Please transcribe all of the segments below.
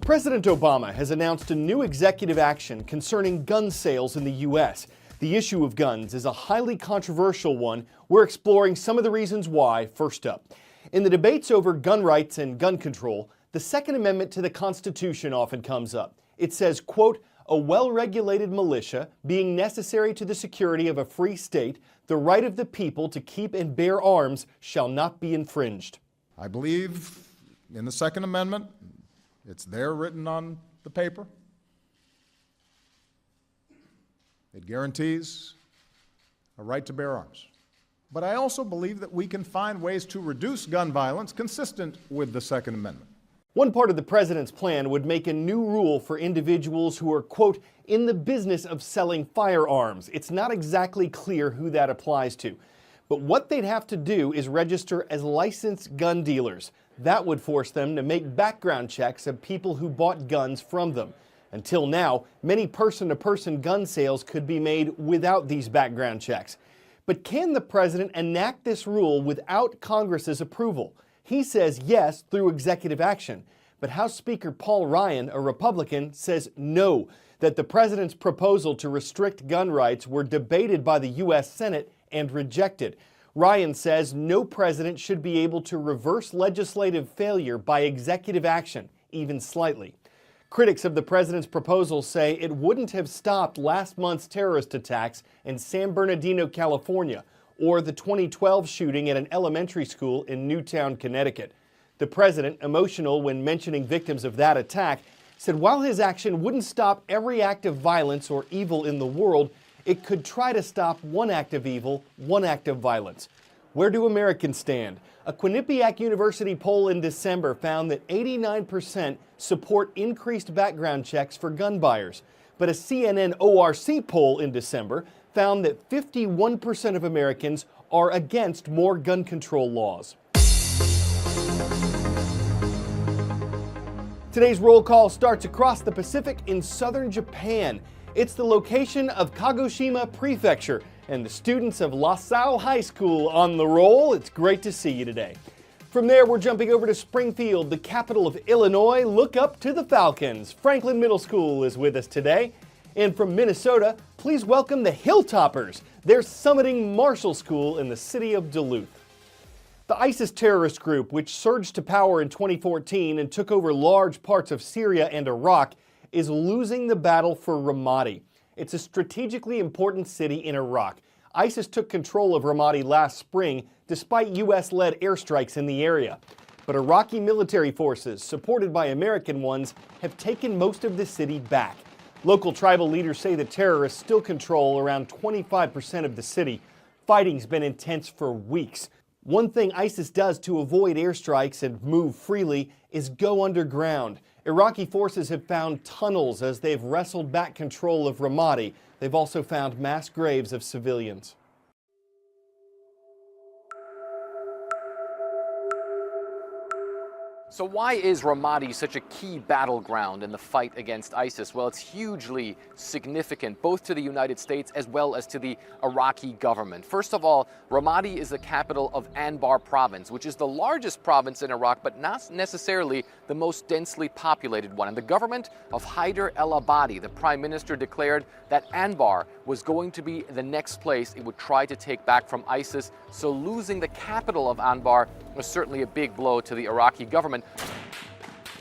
President Obama has announced a new executive action concerning gun sales in the U.S. The issue of guns is a highly controversial one. We're exploring some of the reasons why. First up, in the debates over gun rights and gun control, the Second Amendment to the Constitution often comes up. It says, quote, "A well-regulated militia being necessary to the security of a free state, the right of the people to keep and bear arms shall not be infringed." I believe in the Second Amendment. It's there written on the paper. It guarantees a right to bear arms. But I also believe that we can find ways to reduce gun violence consistent with the Second Amendment. One part of the president's plan would make a new rule for individuals who are, quote, "in the business of selling firearms." It's not exactly clear who that applies to. But what they'd have to do is register as licensed gun dealers. That would force them to make background checks of people who bought guns from them. Until now, many person-to-person gun sales could be made without these background checks. But can the president enact this rule without Congress's approval? He says yes through executive action. But House Speaker Paul Ryan, a Republican, says no, that the president's proposal to restrict gun rights were debated by the U.S. Senate and rejected. Ryan says no president should be able to reverse legislative failure by executive action, even slightly. Critics of the president's proposal say it wouldn't have stopped last month's terrorist attacks in San Bernardino, California, or the 2012 shooting at an elementary school in Newtown, Connecticut. The president, emotional when mentioning victims of that attack, said while his action wouldn't stop every act of violence or evil in the world, it could try to stop one act of evil, one act of violence. Where do Americans stand? A Quinnipiac University poll in December found that 89% support increased background checks for gun buyers. But a CNN ORC poll in December found that 51% of Americans are against more gun control laws. Today's roll call starts across the Pacific in southern Japan. It's the location of Kagoshima Prefecture, and the students of Lasao High School on the roll. It's great to see you today. From there, we're jumping over to Springfield, the capital of Illinois. Look up to the Falcons. Franklin Middle School is with us today. And from Minnesota, please welcome the Hilltoppers. They're summiting Marshall School in the city of Duluth. The ISIS terrorist group, which surged to power in 2014 and took over large parts of Syria and Iraq, is losing the battle for Ramadi. It's a strategically important city in Iraq. ISIS took control of Ramadi last spring, despite U.S.-led airstrikes in the area. But Iraqi military forces, supported by American ones, have taken most of the city back. Local tribal leaders say the terrorists still control around 25% of the city. Fighting's been intense for weeks. One thing ISIS does to avoid airstrikes and move freely is go underground. Iraqi forces have found tunnels as they've wrestled back control of Ramadi. They've also found mass graves of civilians. So why is Ramadi such a key battleground in the fight against ISIS? Well, it's hugely significant, both to the United States as well as to the Iraqi government. First of all, Ramadi is the capital of Anbar province, which is the largest province in Iraq, but not necessarily the most densely populated one. And the government of Haider el-Abadi, the prime minister, declared that Anbar was going to be the next place it would try to take back from ISIS. So losing the capital of Anbar was certainly a big blow to the Iraqi government.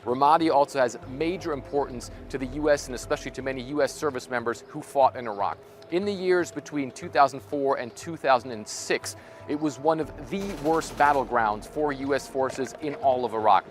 Ramadi also has major importance to the U.S. and especially to many U.S. service members who fought in Iraq. In the years between 2004 and 2006, it was one of the worst battlegrounds for U.S. forces in all of Iraq.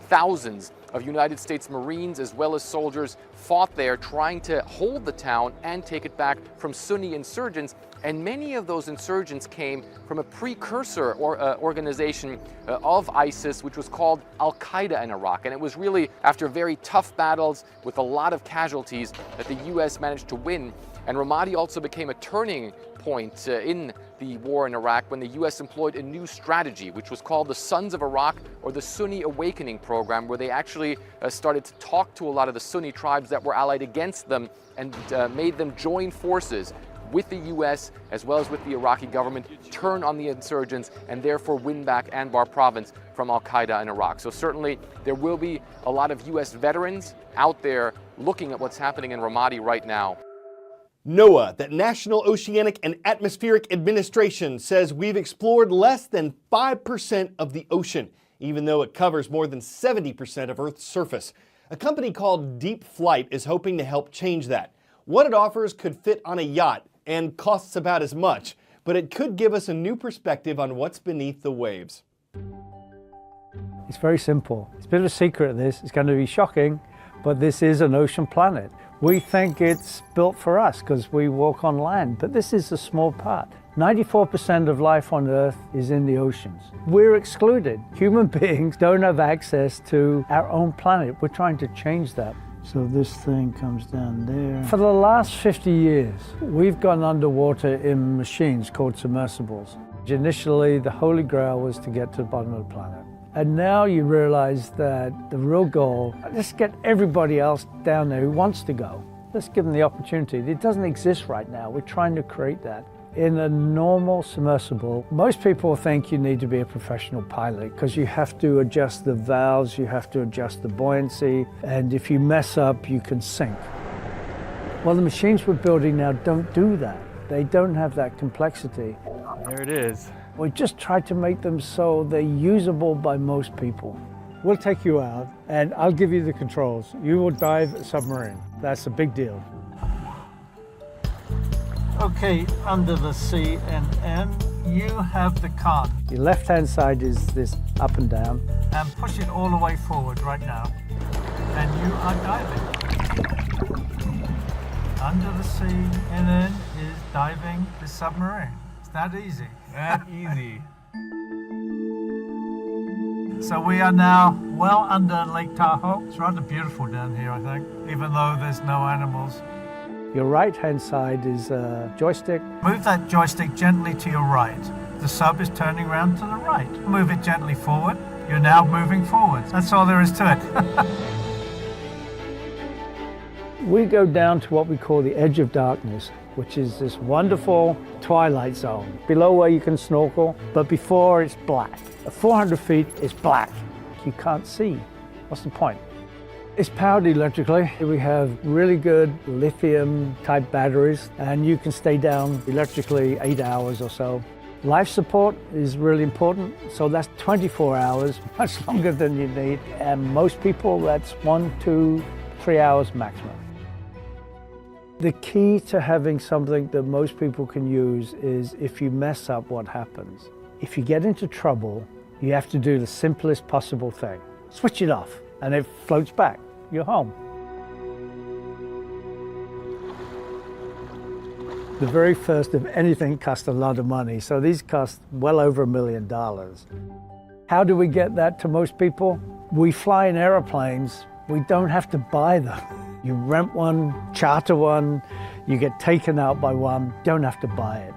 Thousands of United States Marines as well as soldiers fought there trying to hold the town and take it back from Sunni insurgents, and many of those insurgents came from a precursor organization of ISIS, which was called Al-Qaeda in Iraq. And it was really after very tough battles with a lot of casualties that the U.S. managed to win. And Ramadi also became a turning point in the war in Iraq when the U.S. employed a new strategy, which was called the Sons of Iraq, or the Sunni Awakening Program, where they actually started to talk to a lot of the Sunni tribes that were allied against them and made them join forces with the U.S. as well as with the Iraqi government, turn on the insurgents and therefore win back Anbar province from al-Qaeda in Iraq. So certainly there will be a lot of U.S. veterans out there looking at what's happening in Ramadi right now. NOAA, the National Oceanic and Atmospheric Administration, says we've explored less than 5% of the ocean, even though it covers more than 70% of Earth's surface. A company called Deep Flight is hoping to help change that. What it offers could fit on a yacht and costs about as much, but it could give us a new perspective on what's beneath the waves. It's very simple. It's a bit of a secret, this. It's going to be shocking, but this is an ocean planet. We think it's built for us because we walk on land, but this is a small part. 94% of life on Earth is in the oceans. We're excluded. Human beings don't have access to our own planet. We're trying to change that. So this thing comes down there. For the last 50 years, we've gone underwater in machines called submersibles. Initially, the holy grail was to get to the bottom of the planet. And now you realize that the real goal, let's get everybody else down there who wants to go. Let's give them the opportunity. It doesn't exist right now. We're trying to create that. In a normal submersible, most people think you need to be a professional pilot because you have to adjust the valves, you have to adjust the buoyancy, and if you mess up, you can sink. Well, the machines we're building now don't do that. They don't have that complexity. There it is. We just tried to make them so they're usable by most people. We'll take you out, and I'll give you the controls. You will dive a submarine. That's a big deal. Okay, under the CNN, you have the cart. Your left-hand side is this up and down. And push it all the way forward right now. And you are diving. Under the CNN is diving the submarine. It's that easy. That easy. So we are now well under Lake Tahoe. It's rather beautiful down here, I think, even though there's no animals. Your right-hand side is a joystick. Move that joystick gently to your right. The sub is turning around to the right. Move it gently forward. You're now moving forward. That's all there is to it. We go down to what we call the edge of darkness, which is this wonderful twilight zone. Below where you can snorkel, but before it's black. At 400 feet, it's black. You can't see. What's the point? It's powered electrically. We have really good lithium type batteries, and you can stay down electrically 8 hours or so. Life support is really important, so that's 24 hours, much longer than you need. And most people, that's 1, 2, 3 hours maximum. The key to having something that most people can use is if you mess up, what happens? If you get into trouble, you have to do the simplest possible thing. Switch it off, and it floats back. You're home. The very first of anything cost a lot of money, so these cost well over $1 million. How do we get that to most people? We fly in airplanes. We don't have to buy them. You rent one, charter one, you get taken out by one, don't have to buy it.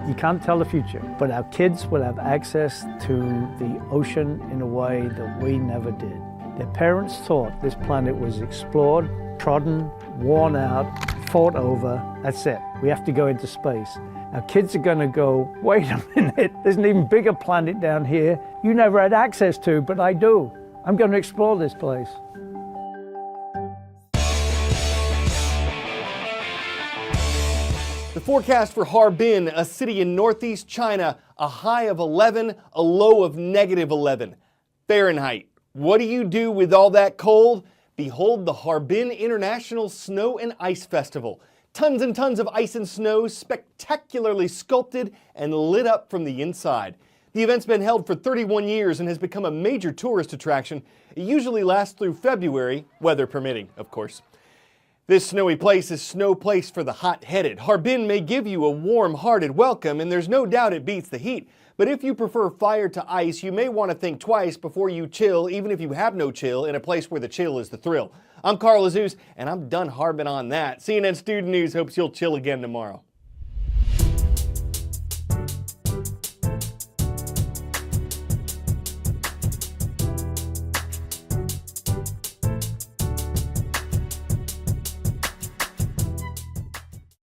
You can't tell the future, but our kids will have access to the ocean in a way that we never did. Their parents thought this planet was explored, trodden, worn out, fought over. That's it. We have to go into space. Our kids are going to go, wait a minute, there's an even bigger planet down here you never had access to, but I do. I'm going to explore this place. The forecast for Harbin, a city in northeast China, a high of 11, a low of -11 Fahrenheit. What do you do with all that cold? Behold the Harbin International Snow and Ice Festival. Tons and tons of ice and snow, spectacularly sculpted and lit up from the inside. The event's been held for 31 years and has become a major tourist attraction. It usually lasts through February, weather permitting, of course. This snowy place is no place for the hot-headed. Harbin may give you a warm-hearted welcome, and there's no doubt it beats the heat. But if you prefer fire to ice, you may want to think twice before you chill, even if you have no chill, in a place where the chill is the thrill. I'm Carl Azouz, and I'm done harping on that. CNN Student News hopes you'll chill again tomorrow.